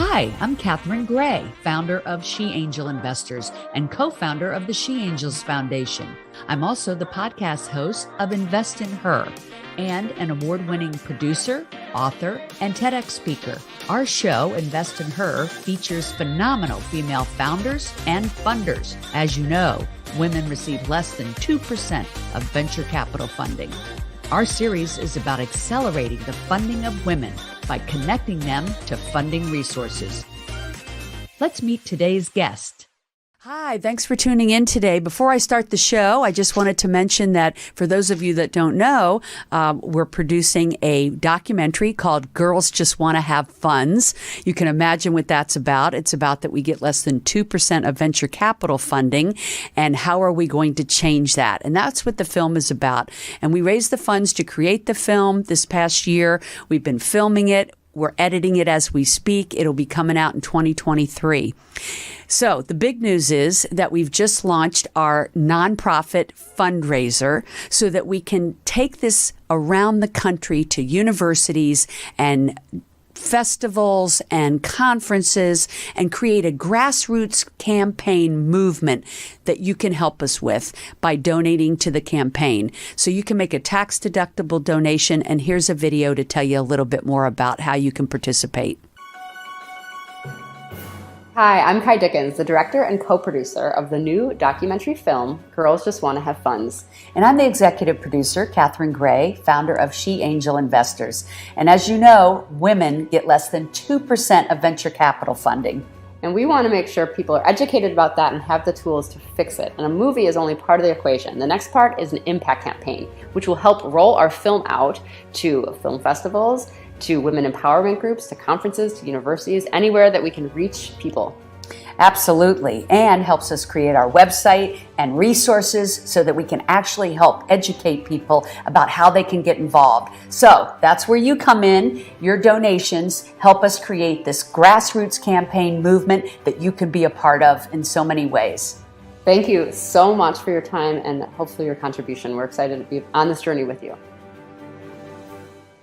Hi, I'm Catherine Gray, founder of She Angel Investors and co-founder of the She Angels Foundation. I'm also the podcast host of Invest in Her and an award-winning producer, author, and TEDx speaker. Our show, Invest in Her, features phenomenal female founders and funders. As you know, women receive less than 2% of venture capital funding. Our series is about accelerating the funding of women by connecting them to funding resources. Let's meet today's guest. Hi, thanks for tuning in today. Before I start the show, I just wanted to mention that for those of you that don't know, we're producing a documentary called Girls Just Want to Have Funds. You can imagine what that's about. It's about that we get less than 2% of venture capital funding, and how are we going to change that? And that's what the film is about. And we raised the funds to create the film this past year. We've been filming it. We're editing it as we speak. It'll be coming out in 2023. So the big news is that we've just launched our nonprofit fundraiser so that we can take this around the country to universities and festivals and conferences and create a grassroots campaign movement that you can help us with by donating to the campaign. So you can make a tax-deductible donation, and here's a video to tell you a little bit more about how you can participate. Hi, I'm Kai Dickens, the director and co-producer of the new documentary film, Girls Just Want to Have Funds. And I'm the executive producer, Catherine Gray, founder of She Angel Investors. And as you know, women get less than 2% of venture capital funding. And we want to make sure people are educated about that and have the tools to fix it. And a movie is only part of the equation. The next part is an impact campaign, which will help roll our film out to film festivals, to women empowerment groups, to conferences, to universities, anywhere that we can reach people. Absolutely. And helps us create our website and resources so that we can actually help educate people about how they can get involved. So that's where you come in. Your donations help us create this grassroots campaign movement that you can be a part of in so many ways. Thank you so much for your time and hopefully your contribution. We're excited to be on this journey with you.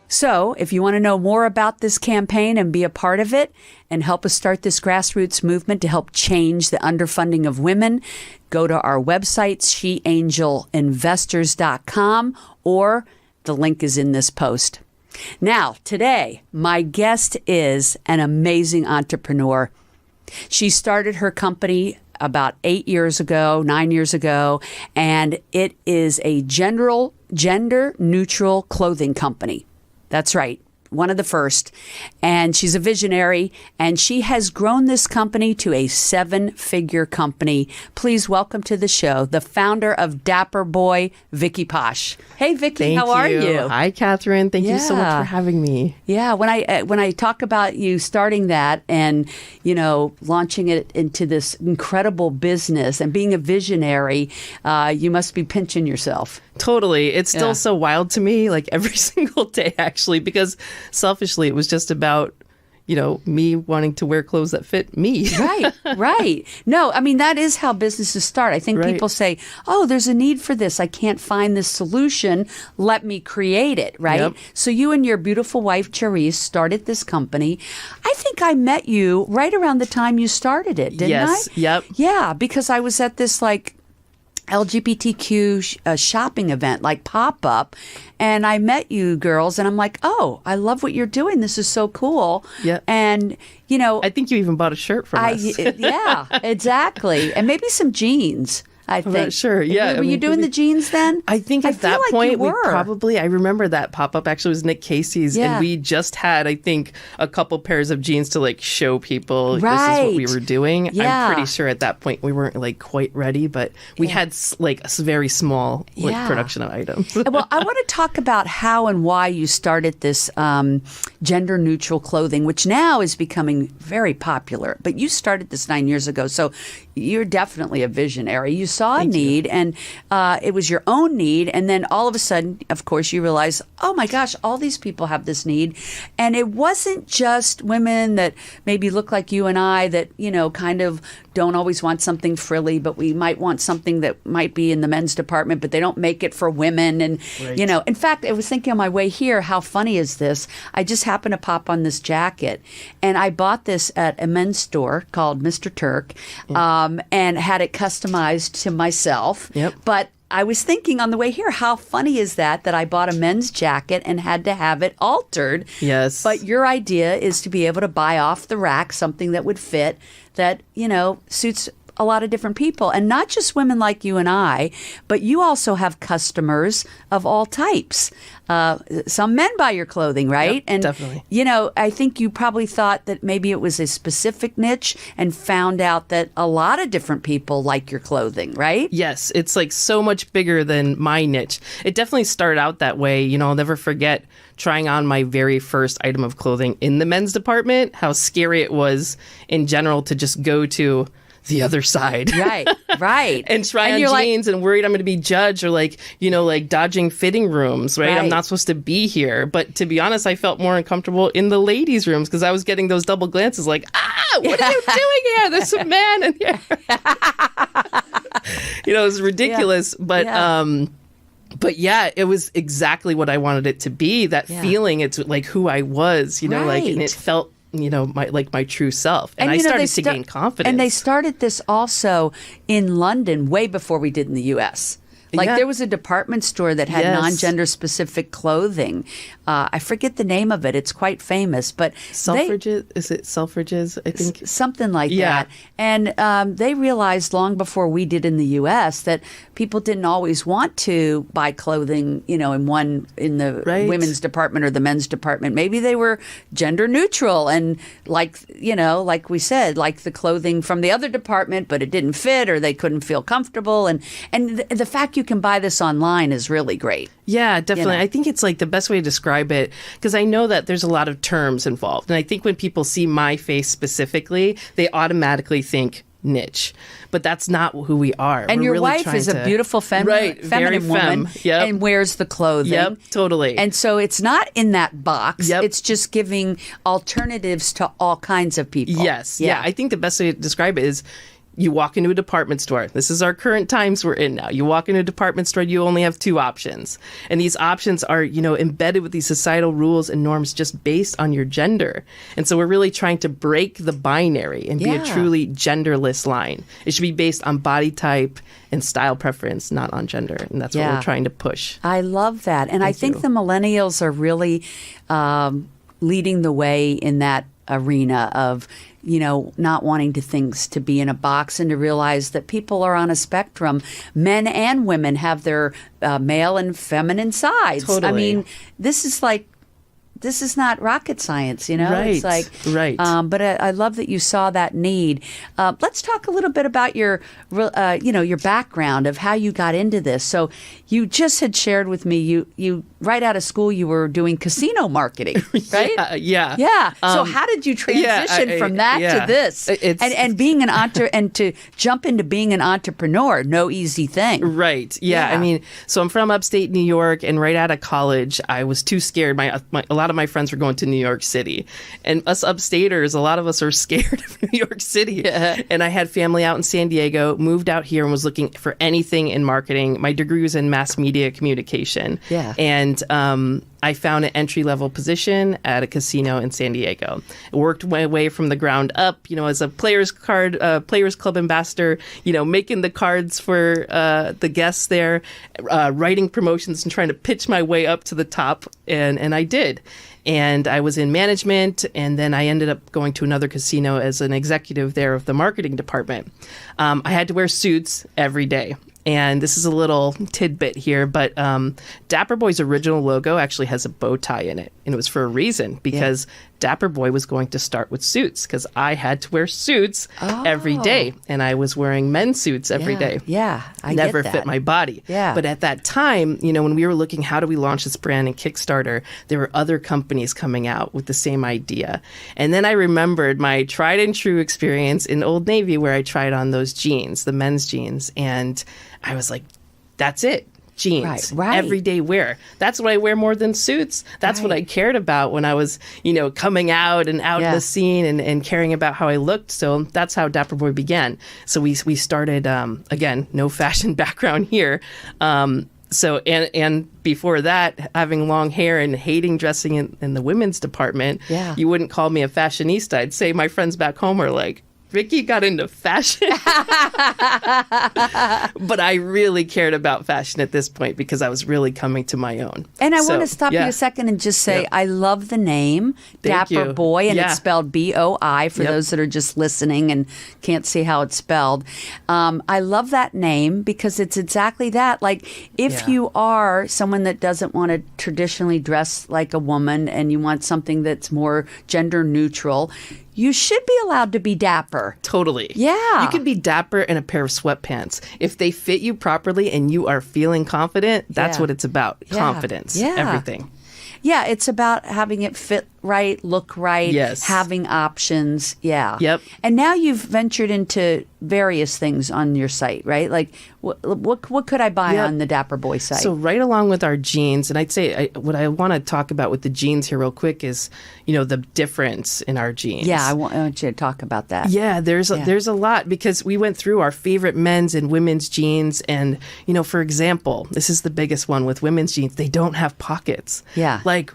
So if you want to know more about this campaign and be a part of it and help us start this grassroots movement to help change the underfunding of women, go to our website, sheangelinvestors.com, or the link is in this post. Now, today, my guest is an amazing entrepreneur. She started her company about 9 years ago, and it is a gender-neutral clothing company. That's right. One of the first. And she's a visionary, and she has grown this company to a 7-figure company. Please welcome to the show the founder of Dapper Boi, Vicky Pasche. Hey, Vicki, how are you? Hi, Catherine. Thank you so much for having me. Yeah, when I talk about you starting that and, launching it into this incredible business and being a visionary, you must be pinching yourself. Totally. It's still so wild to me, like every single day, actually, because selfishly, it was just about, me wanting to wear clothes that fit me. Right. No, I mean, that is how businesses start. I think people say, oh, there's a need for this. I can't find this solution. Let me create it, right? Yep. So you and your beautiful wife, Charisse, started this company. I think I met you right around the time you started it, didn't I? Yes. Yep. Yeah, because I was at this LGBTQ shopping event, pop-up, and I met you girls, and I'm like, oh, I love what you're doing. This is so cool. Yeah. And, I think you even bought a shirt from us. Yeah, exactly. And maybe some jeans. I think. I'm not sure. Yeah. Were you doing the jeans then? I think at that point I remember that pop-up actually was Nick Casey's, and we just had, I think, a couple pairs of jeans to show people this is what we were doing. Yeah. I'm pretty sure at that point we weren't quite ready, but we had a very small production of items. Well, I want to talk about how and why you started this gender-neutral clothing, which now is becoming very popular. But you started this 9 years ago, so you're definitely a visionary. You saw a need, and it was your own need, and then all of a sudden, of course, you realize, oh my gosh, all these people have this need. And it wasn't just women that maybe look like you and I that, kind of don't always want something frilly, but we might want something that might be in the men's department, but they don't make it for women. And, you know, in fact, I was thinking on my way here, how funny is this? I just happened to pop on this jacket, and I bought this at a men's store called Mr. Turk, and had it customized to myself. But I was thinking on the way here, how funny is that I bought a men's jacket and had to have it altered. Yes. But your idea is to be able to buy off the rack something that would fit, that, you know, suits a lot of different people, and not just women like you and I, but you also have customers of all types. Some men buy your clothing, right? And definitely. You know, I think you probably thought that maybe it was a specific niche and found out that a lot of different people like your clothing, right? Yes, it's like so much bigger than my niche. It definitely started out that way. You know, I'll never forget trying on my very first item of clothing in the men's department, how scary it was in general to just go to the other side. Right. And try on jeans and worried I'm going to be judged, or like, you know, like dodging fitting rooms, right? I'm not supposed to be here. But to be honest, I felt more uncomfortable in the ladies' rooms because I was getting those double glances like, what are you doing here? There's some man in here. You know, it was ridiculous. But yeah, it was exactly what I wanted it to be. That feeling, it's like who I was, you know, like, and it felt, you know, my true self. And I started to gain confidence. And they started this also in London way before we did in the U.S. Like there was a department store that had non-gender specific clothing. I forget the name of it. It's quite famous, but Selfridges, is it Selfridges? I think something like that. And they realized long before we did in the U.S. that people didn't always want to buy clothing, you know, in the women's department or the men's department. Maybe they were gender neutral and like, you know, like we said, like the clothing from the other department, but it didn't fit or they couldn't feel comfortable. And the fact you can buy this online is really great. Yeah, definitely. You know? I think it's like the best way to describe it, because I know that there's a lot of terms involved. And I think when people see my face specifically, they automatically think niche, but that's not who we are. And We're your really wife is a beautiful feminine woman and wears the clothing. Yep, totally. And so it's not in that box. Yep. It's just giving alternatives to all kinds of people. Yes. Yeah. I think the best way to describe it is you walk into a department store. This is our current times we're in now. You walk into a department store, you only have two options. And these options are, you know, embedded with these societal rules and norms just based on your gender. And so we're really trying to break the binary and be a truly genderless line. It should be based on body type and style preference, not on gender. And that's what we're trying to push. I love that. And I think the millennials are really leading the way in that arena of, you know, not wanting things to be in a box and to realize that people are on a spectrum. Men and women have their male and feminine sides. Totally. I mean, this is not rocket science, you know? Right. It's like, but I love that you saw that need. Let's talk a little bit about your background of how you got into this. So you just had shared with me, you right out of school, you were doing casino marketing, right? Yeah. So how did you transition from that to this? And being and to jump into being an entrepreneur, no easy thing. Right. Yeah. I mean, so I'm from upstate New York, and right out of college, I was too scared. A lot of my friends were going to New York City, and us upstaters, a lot of us are scared of New York City. Yeah. And I had family out in San Diego, moved out here and was looking for anything in marketing. My degree was in mass media communication. Yeah. And I found an entry-level position at a casino in San Diego. I worked my way from the ground up, you know, as a Players Club ambassador, you know, making the cards for the guests there, writing promotions and trying to pitch my way up to the top. And I did. And I was in management, and then I ended up going to another casino as an executive there of the marketing department. I had to wear suits every day. And this is a little tidbit here, but Dapper Boi's original logo actually has a bow tie in it. And it was for a reason, because Dapper Boi was going to start with suits, because I had to wear suits every day. And I was wearing men's suits every day. Yeah, I never get that. fit my body. Yeah. But at that time, you know, when we were looking, how do we launch this brand in Kickstarter, there were other companies coming out with the same idea. And then I remembered my tried and true experience in Old Navy, where I tried on those jeans, the men's jeans. And I was like, that's it. jeans, Right. everyday wear. That's what I wear more than suits. That's what I cared about when I was, coming out and out in the scene and caring about how I looked. So that's how Dapper Boi began. So we started, again, no fashion background here. So, and before that, having long hair and hating dressing in the women's department, you wouldn't call me a fashionista. I'd say my friends back home are like, Vicky got into fashion. But I really cared about fashion at this point because I was really coming to my own. And I want to stop you a second and just say, I love the name, Dapper Boi, and it's spelled B-O-I for those that are just listening and can't see how it's spelled. I love that name because it's exactly that. Like, if you are someone that doesn't want to traditionally dress like a woman and you want something that's more gender neutral, you should be allowed to be dapper. Totally. Yeah. You can be dapper in a pair of sweatpants. If they fit you properly and you are feeling confident, that's what it's about. Confidence. Everything. Yeah, it's about having it fit right, look right, having options. Yeah. Yep. And now you've ventured into various things on your site, right? Like, what could I buy on the Dapper Boi site? So right along with our jeans, and I'd say what I want to talk about with the jeans here real quick is, the difference in our jeans. Yeah, I want you to talk about that. Yeah, there's a lot because we went through our favorite men's and women's jeans. And, for example, this is the biggest one with women's jeans. They don't have pockets. Yeah. Like,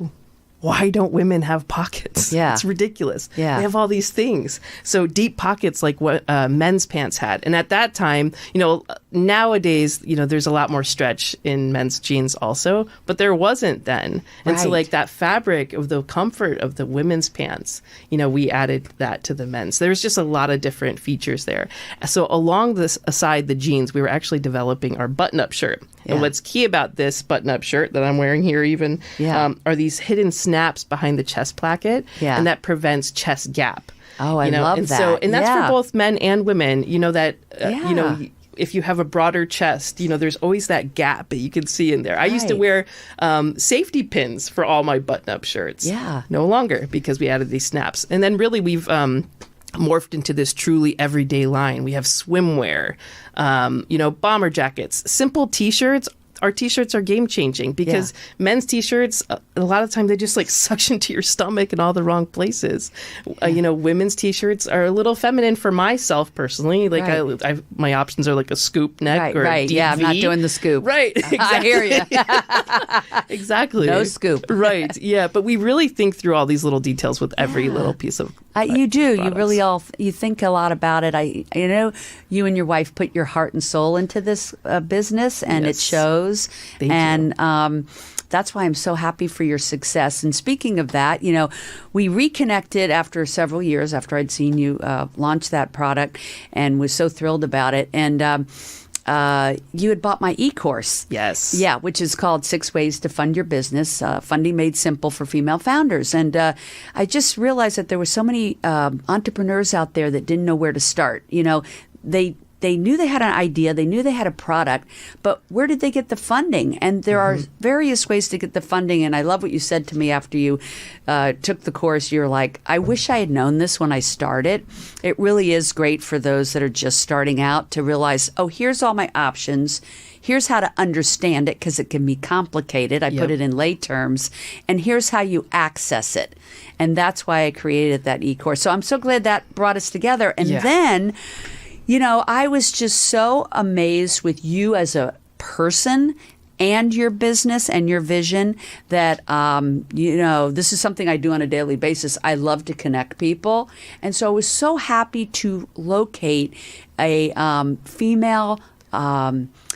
why don't women have pockets? Yeah. It's ridiculous. Yeah. They have all these things. So deep pockets like what men's pants had. And at that time, nowadays, there's a lot more stretch in men's jeans also, but there wasn't then. And so like that fabric of the comfort of the women's pants, we added that to the men's. There's just a lot of different features there. So along this, aside the jeans, we were actually developing our button-up shirt. Yeah. And what's key about this button-up shirt that I'm wearing here even are these hidden snaps behind the chest placket, and that prevents chest gap. Oh, I love and that. And that's for both men and women. If you have a broader chest, there's always that gap that you can see in there. I used to wear safety pins for all my button-up shirts. Yeah. No longer because we added these snaps. And then really we've morphed into this truly everyday line. We have swimwear, bomber jackets, simple T-shirts. Our T-shirts are game-changing because men's T-shirts, a lot of time they just like suction to your stomach in all the wrong places. Women's T-shirts are a little feminine for myself personally. Like my options are like a scoop neck or a DV. Yeah, I'm not doing the scoop. Right. Exactly. I hear you. Exactly. No scoop. Right. Yeah. But we really think through all these little details with every little piece of you do. products. You really you think a lot about it. You and your wife put your heart and soul into this business, and it shows. Thank you. That's why I'm so happy for your success. And speaking of that, we reconnected after several years after I'd seen you launch that product and was so thrilled about it. And you had bought my e-course. Yes. Yeah, which is called 6 Ways to Fund Your Business, Funding Made Simple for Female Founders. And I just realized that there were so many entrepreneurs out there that didn't know where to start. They knew they had an idea, they knew they had a product, but where did they get the funding? And there are various ways to get the funding. And I love what you said to me after you took the course. You're like, I wish I had known this when I started. It really is great for those that are just starting out to realize, oh, here's all my options. Here's how to understand it because it can be complicated. I put it in lay terms. And here's how you access it. And that's why I created that e-course. So I'm so glad that brought us together. And then... I was just so amazed with you as a person and your business and your vision that, this is something I do on a daily basis. I love to connect people. And so I was so happy to locate a female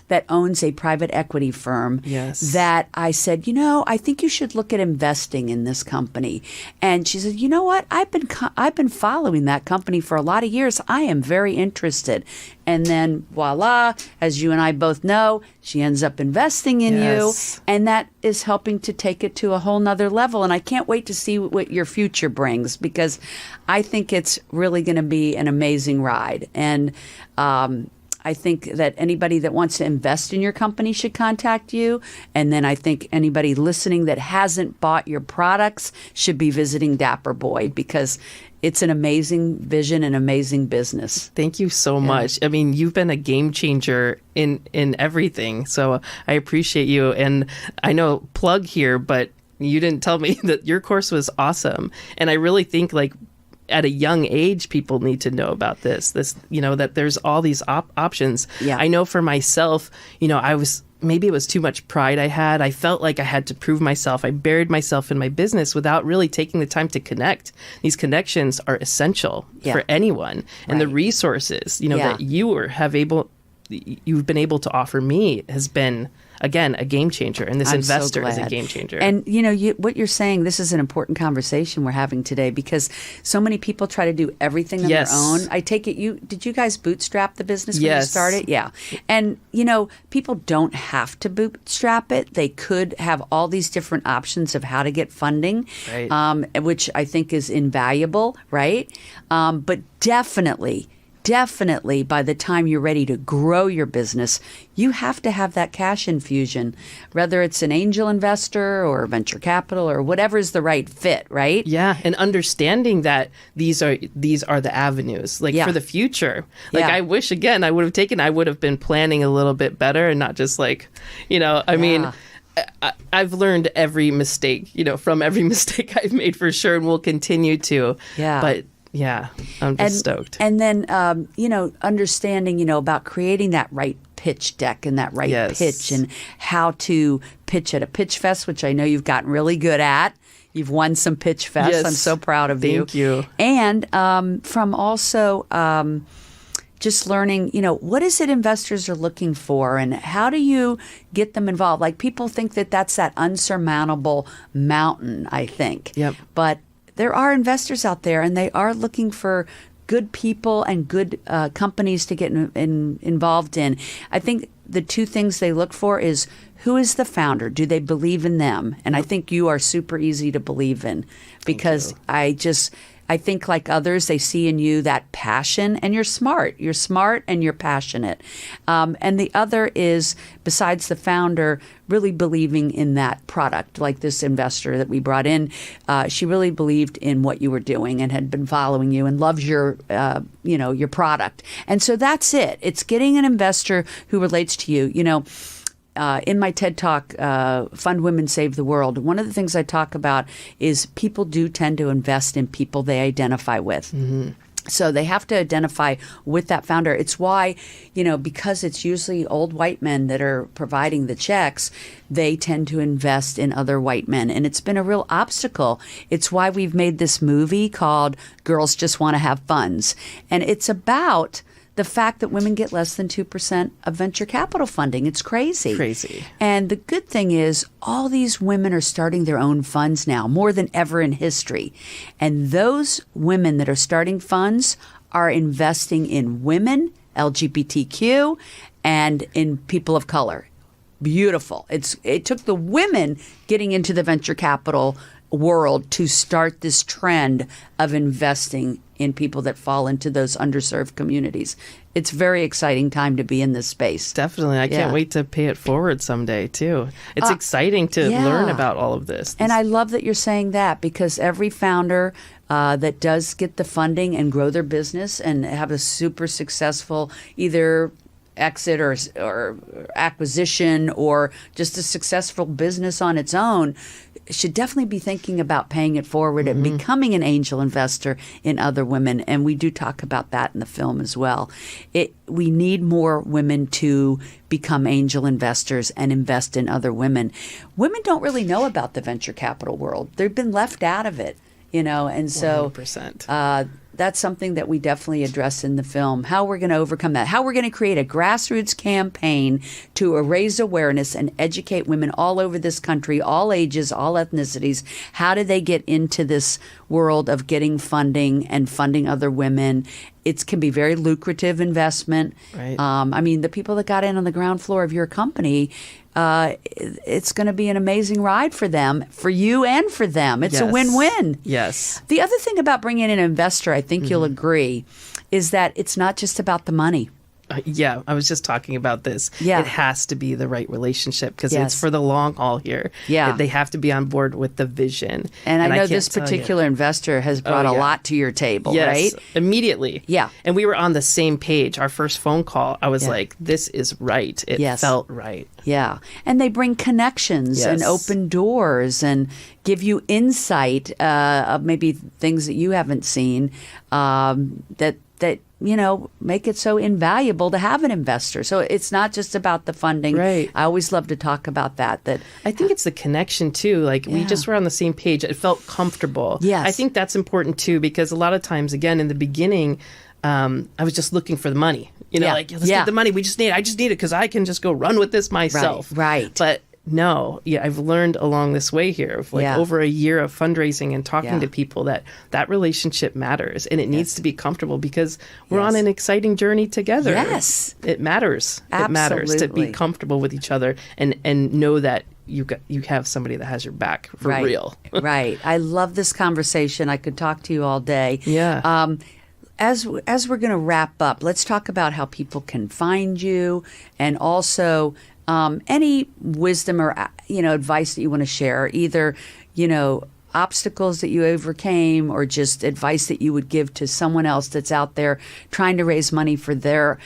that owns a private equity firm that I said, I think you should look at investing in this company. And she said, you know what? I've been following that company for a lot of years. I am very interested. And then voila, as you and I both know, she ends up investing in you. And that is helping to take it to a whole nother level. And I can't wait to see what your future brings because I think it's really going to be an amazing ride. And I think that anybody that wants to invest in your company should contact you. And then I think anybody listening that hasn't bought your products should be visiting Dapper Boi, because it's an amazing vision and amazing business. Thank you so much. I mean, you've been a game changer in everything. So I appreciate you. And I know plug here, but you didn't tell me that your course was awesome. And I really think like at a young age, people need to know about this, that there's all these options. Yeah. I know for myself, maybe it was too much pride I had. I felt like I had to prove myself. I buried myself in my business without really taking the time to connect. These connections are essential for anyone. And the resources, that you've been able to offer me has been, again, a game changer. And this investor is a game changer. And, what you're saying, this is an important conversation we're having today, because so many people try to do everything on their own. I take it did you guys bootstrap the business when you started? Yeah. And, people don't have to bootstrap it. They could have all these different options of how to get funding, which I think is invaluable, right? But definitely by the time you're ready to grow your business, you have to have that cash infusion, whether it's an angel investor or venture capital or whatever is the right fit, right? Yeah, and understanding that these are the avenues, for the future. I wish, again, I would have been planning a little bit better and not just I mean, I've learned every mistake, from every mistake I've made for sure, and will continue to. Yeah. But yeah, I'm just stoked. And then, understanding, about creating that right pitch deck and that right pitch, and how to pitch at a pitch fest, which I know you've gotten really good at. You've won some pitch fests. Yes. I'm so proud of you. Thank you. And from also just learning, what is it investors are looking for, and how do you get them involved? Like, people think that that's that unsurmountable mountain, I think. Yep. But there are investors out there, and they are looking for good people and good companies to get involved in. I think the two things they look for is, who is the founder? Do they believe in them? And I think you are super easy to believe in, because I think, like others, they see in you that passion, and you're smart. You're smart and you're passionate. And the other is, besides the founder, really believing in that product. Like this investor that we brought in, she really believed in what you were doing and had been following you and loves your product. And so that's it. It's getting an investor who relates to you. In my TED Talk, Fund Women Save the World, one of the things I talk about is people do tend to invest in people they identify with. Mm-hmm. So they have to identify with that founder. It's why, because it's usually old white men that are providing the checks, they tend to invest in other white men. And it's been a real obstacle. It's why we've made this movie called Girls Just Want to Have Funds. And it's about the fact that women get less than 2% of venture capital funding. It's crazy. And the good thing is, all these women are starting their own funds now, more than ever in history. And those women that are starting funds are investing in women, LGBTQ, and in people of color. Beautiful. It took the women getting into the venture capital world to start this trend of investing in people that fall into those underserved communities. It's a very exciting time to be in this space. Definitely. I can't wait to pay it forward someday, too. It's exciting to learn about all of this. And I love that you're saying that, because every founder that does get the funding and grow their business and have a super successful either exit or acquisition or just a successful business on its own should definitely be thinking about paying it forward and becoming an angel investor in other women. And we do talk about that in the film as well. We need more women to become angel investors and invest in other women. Women don't really know about the venture capital world. They've been left out of it, and so 100%. That's something that we definitely address in the film, how we're going to overcome that, how we're going to create a grassroots campaign to raise awareness and educate women all over this country, all ages, all ethnicities. How do they get into this world of getting funding and funding other women? It can be very lucrative investment. Right. I mean, the people that got in on the ground floor of your company, it's going to be an amazing ride for them, for you and for them. It's a win-win. Yes. The other thing about bringing in an investor, I think you'll agree, is that it's not just about the money. Yeah, I was just talking about this. Yeah. It has to be the right relationship because Yes. it's for the long haul here. Yeah. They have to be on board with the vision. And I know can't this tell you. particular investor has brought a yeah. lot to your table, Yes, right? immediately. Yeah. And we were on the same page. Our first phone call, I was Yeah. like, this is right. It Yes. felt right. Yeah. And they bring connections and Yes. open doors and give you insight of maybe things that you haven't seen that make it so invaluable to have an investor. So it's not just about the funding. Right. I always love to talk about that. I think it's the connection too. Like we Yeah. just were on the same page. It felt comfortable. Yes. I think that's important too because a lot of times, again, in the beginning, I was just looking for the money. Yeah. Like let's Yeah. get the money. I just need it because I can just go run with this myself. Right. But no, I've learned along this way here of Yeah. over a year of fundraising and talking Yeah. to people that relationship matters and it needs to be comfortable because we're Yes. on an exciting journey together. Yes. It matters. It matters to Absolutely. be comfortable with each other and know that you have somebody that has your back for Right. real. Right. I love this conversation. I could talk to you all day. Yeah. As we're going to wrap up, let's talk about how people can find you and also any wisdom or advice that you want to share, either obstacles that you overcame or just advice that you would give to someone else that's out there trying to raise money for their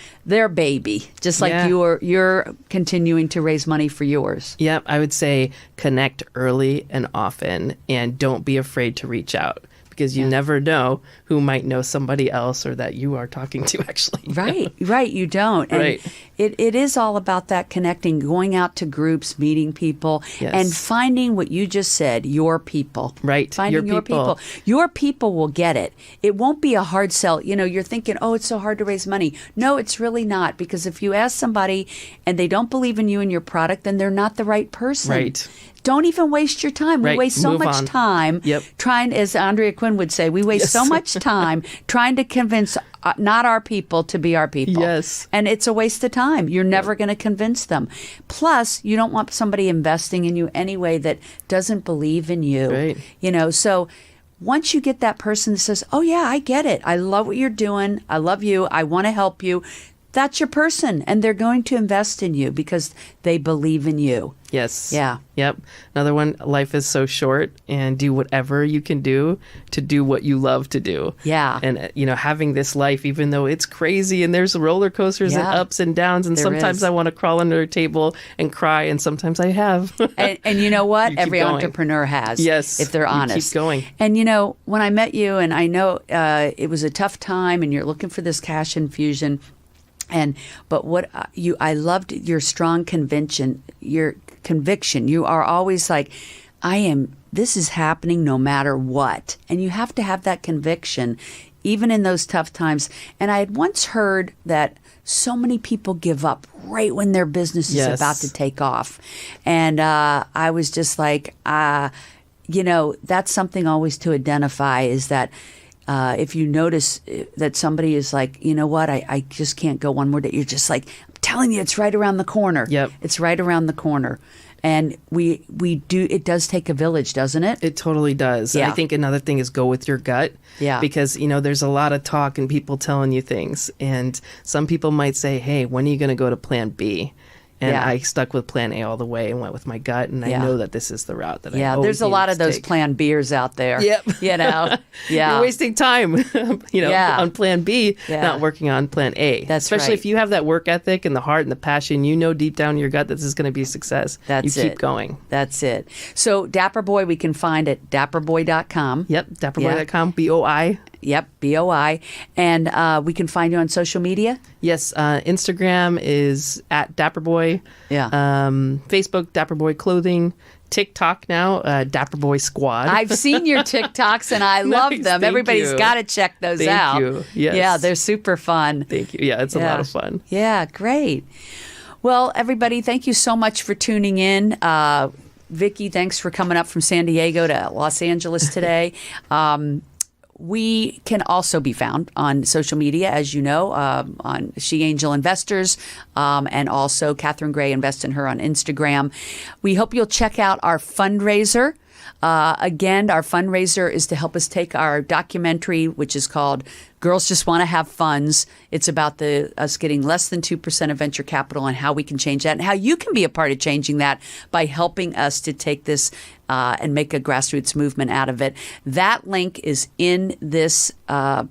baby, just like Yeah. you're continuing to raise money for yours. Yep. I would say connect early and often and don't be afraid to reach out. Because you never know who might know somebody else or that you are talking to actually. Right. You don't. And Right. it is all about that connecting, going out to groups, meeting people, Yes. and finding what you just said, your people. Right. Finding your people. Your people will get it. It won't be a hard sell. You're thinking, oh, it's so hard to raise money. No, it's really not. Because if you ask somebody and they don't believe in you and your product, then they're not the right person. Right. Don't even waste your time. We Right. waste so Move much on. time Yep. trying, as Andrea Quinn would say, we waste so much time trying to convince not our people to be our people. Yes. And it's a waste of time. You're never going to convince them. Plus, you don't want somebody investing in you anyway that doesn't believe in you. Right. So once you get that person that says, oh, yeah, I get it. I love what you're doing. I love you. I want to help you. That's your person. And they're going to invest in you because they believe in you. Yes. Yeah. Yep. Another one, life is so short and do whatever you can do to do what you love to do. Yeah. And, having this life, even though it's crazy and there's roller coasters and ups and downs, and There sometimes is. I want to crawl under a table and cry, and sometimes I have. And you know what? You keep Every going. entrepreneur has. Yes. If they're You honest. keep going. And when I met you, and I know it was a tough time, and you're looking for this cash infusion. But what I loved your strong conviction. You are always like, this is happening no matter what. And you have to have that conviction, even in those tough times. And I had once heard that so many people give up right when their business is Yes. about to take off. And I was just like, that's something always to identify is that if you notice that somebody is like, you know what, I just can't go one more day. You're just like, I'm telling you, it's right around the corner. Yep. It's right around the corner. And we do, it does take a village, doesn't it? It totally does. Yeah. I think another thing is go with your gut. Yeah. Because, there's a lot of talk and people telling you things. And some people might say, hey, when are you going to go to plan B? And Yeah. I stuck with plan A all the way and went with my gut. And I Yeah. know that this is the route that I Yeah, always there's a needed lot to of those take. plan Bs out there. Yep. Yeah. You're wasting time, Yeah. on plan B, Yeah. not working on plan A. That's Especially right. if you have that work ethic and the heart and the passion, deep down in your gut that this is going to be a success. That's you keep it. going. That's it. So Dapper Boi, we can find at dapperboy.com. Yep, dapperboy.com, BOI. Yep, BOI. And we can find you on social media. Yes, Instagram is at Dapper Boi. Yeah. Facebook, Dapper Boi Clothing. TikTok now, Dapper Boi Squad. I've seen your TikToks and I love Nice, them. thank Everybody's you. got to check those Thank out. you. Yes. Yeah, they're super fun. Thank you. Yeah, it's a lot of fun. Yeah, great. Well, everybody, thank you so much for tuning in. Vicki, thanks for coming up from San Diego to Los Angeles today. We can also be found on social media, as you know, on She Angel Investors, and also Catherine Gray Invest in Her on Instagram. We hope you'll check out our fundraiser. Again, our fundraiser is to help us take our documentary, which is called Girls Just Want to Have Funds. It's about us getting less than 2% of venture capital and how we can change that and how you can be a part of changing that by helping us to take this and make a grassroots movement out of it. That link is in this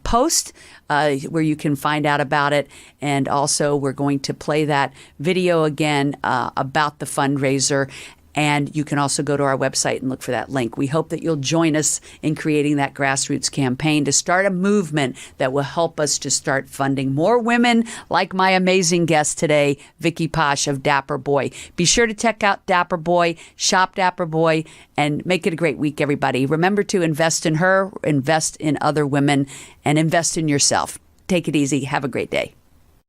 post where you can find out about it. And also, we're going to play that video again about the fundraiser. And you can also go to our website and look for that link. We hope that you'll join us in creating that grassroots campaign to start a movement that will help us to start funding more women like my amazing guest today, Vicky Pasche of Dapper Boi. Be sure to check out Dapper Boi, shop Dapper Boi, and make it a great week, everybody. Remember to invest in her, invest in other women, and invest in yourself. Take it easy. Have a great day.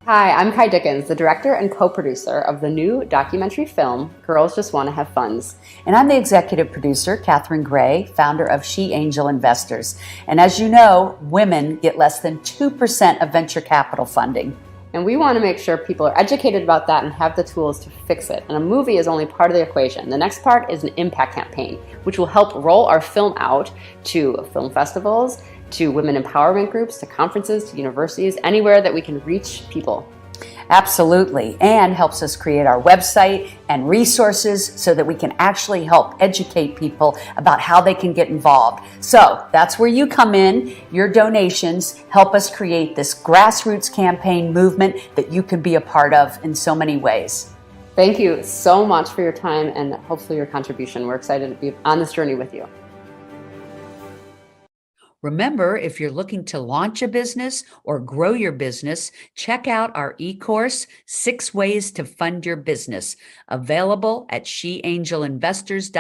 Hi, I'm Kai Dickens, the director and co-producer of the new documentary film, Girls Just Want to Have Funds. And I'm the executive producer, Catherine Gray, founder of She Angel Investors. And as you know, women get less than 2% of venture capital funding. And we want to make sure people are educated about that and have the tools to fix it. And a movie is only part of the equation. The next part is an impact campaign, which will help roll our film out to film festivals, to women empowerment groups, to conferences, to universities, anywhere that we can reach people. Absolutely. And helps us create our website and resources so that we can actually help educate people about how they can get involved. So that's where you come in. Your donations help us create this grassroots campaign movement that you can be a part of in so many ways. Thank you so much for your time and hopefully your contribution. We're excited to be on this journey with you. Remember, if you're looking to launch a business or grow your business, check out our e-course, 6 Ways to Fund Your Business, available at sheangelinvestors.com.